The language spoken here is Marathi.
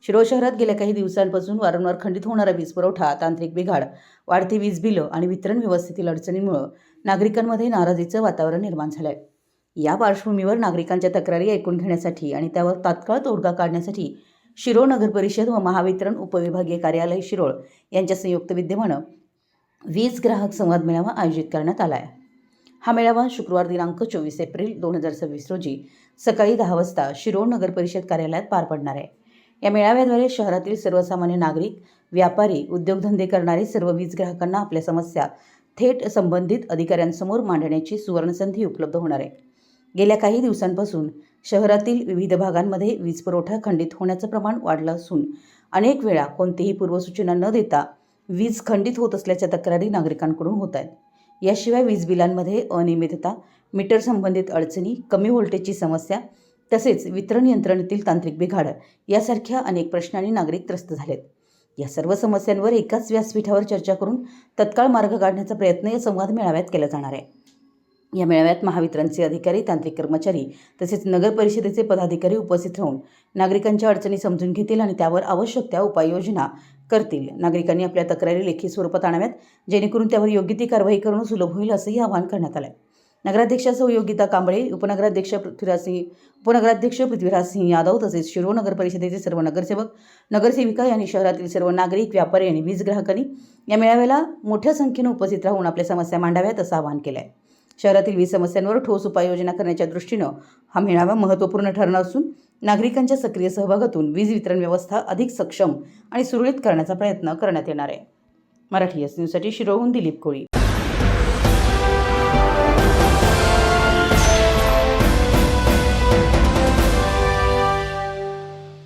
शिरोळ शहरात गेल्या काही दिवसांपासून वारंवार खंडित होणारा वीज पुरवठा, तांत्रिक बिघाड, वाढती वीज बिलं आणि वितरण व्यवस्थेतील अडचणींमुळे नागरिकांमध्ये नाराजीचं वातावरण निर्माण झालं आहे. या पार्श्वभूमीवर नागरिकांच्या तक्रारी ऐकून घेण्यासाठी आणि त्यावर तात्काळ तोडगा काढण्यासाठी शिरोळ नगर परिषद व महावितरण उपविभागीय कार्यालय शिरोळ यांच्या संयुक्त विद्यमानं वीज ग्राहक संवाद मेळावा आयोजित करण्यात आला आहे. हा मेळावा शुक्रवार दिनांक 24 एप्रिल 2026 रोजी सकाळी 10 वाजता शिरोळ नगर परिषद कार्यालयात पार पडणार आहे. या मेळाव्याद्वारे शहरातील सर्वसामान्य नागरिक, व्यापारी, उद्योगधंदे करणारे सर्व वीज ग्राहकांना आपल्या समस्या थेट संबंधित अधिकाऱ्यांसमोर मांडण्याची सुवर्णसंधी उपलब्ध होणार आहे. गेल्या काही दिवसांपासून शहरातील विविध भागांमध्ये वीज पुरवठा खंडित होण्याचं प्रमाण वाढलं असून अनेक वेळा कोणतीही पूर्वसूचना न देता वीज खंडित होत असल्याच्या तक्रारी नागरिकांकडून होत आहेत. याशिवाय वीज बिलांमध्ये अनियमितता, मीटर संबंधित अडचणी, कमी व्होल्टेजची समस्या तसेच वितरण यंत्रणेतील तांत्रिक बिघाड यासारख्या अनेक प्रश्नांनी नागरिक त्रस्त झालेत. या सर्व समस्यांवर एकाच व्यासपीठावर चर्चा करून तत्काळ मार्ग काढण्याचा प्रयत्न या संवाद मेळाव्यात केला जाणार आहे. या मेळाव्यात महावितरणचे अधिकारी, तांत्रिक कर्मचारी तसेच नगर परिषदेचे पदाधिकारी उपस्थित राहून नागरिकांच्या अडचणी समजून घेतील आणि त्यावर आवश्यक त्या उपाययोजना करतील. नागरिकांनी आपल्या तक्रारी लेखी स्वरूपात आणाव्यात, जेणेकरून त्यावर योग्य ती कारवाई करणं सुलभ होईल, असंही आवाहन करण्यात आलं आहे. नगराध्यक्षा सौ योगिता कांबळे, उपनगराध्यक्ष पृथ्वीराज सिंह यादव तसेच शिरोळ नगर परिषदेचे सर्व नगरसेवक, नगरसेविका यांनी शहरातील सर्व नागरिक, व्यापारी आणि वीज ग्राहकांनी या मेळाव्याला मोठ्या संख्येने उपस्थित राहून आपल्या समस्या मांडाव्यात, असं आवाहन केलं आहे. शहरातील वीज समस्यांवर ठोस उपाययोजना करण्याच्या दृष्टीनं हा मेळावा महत्त्वपूर्ण ठरणार असून नागरिकांच्या सक्रिय सहभागातून वीज वितरण व्यवस्था अधिक सक्षम आणि सुरळीत करण्याचा प्रयत्न करण्यात येणार आहे. मराठी न्यूजसाठी शिरोळहून दिलीप कोळी.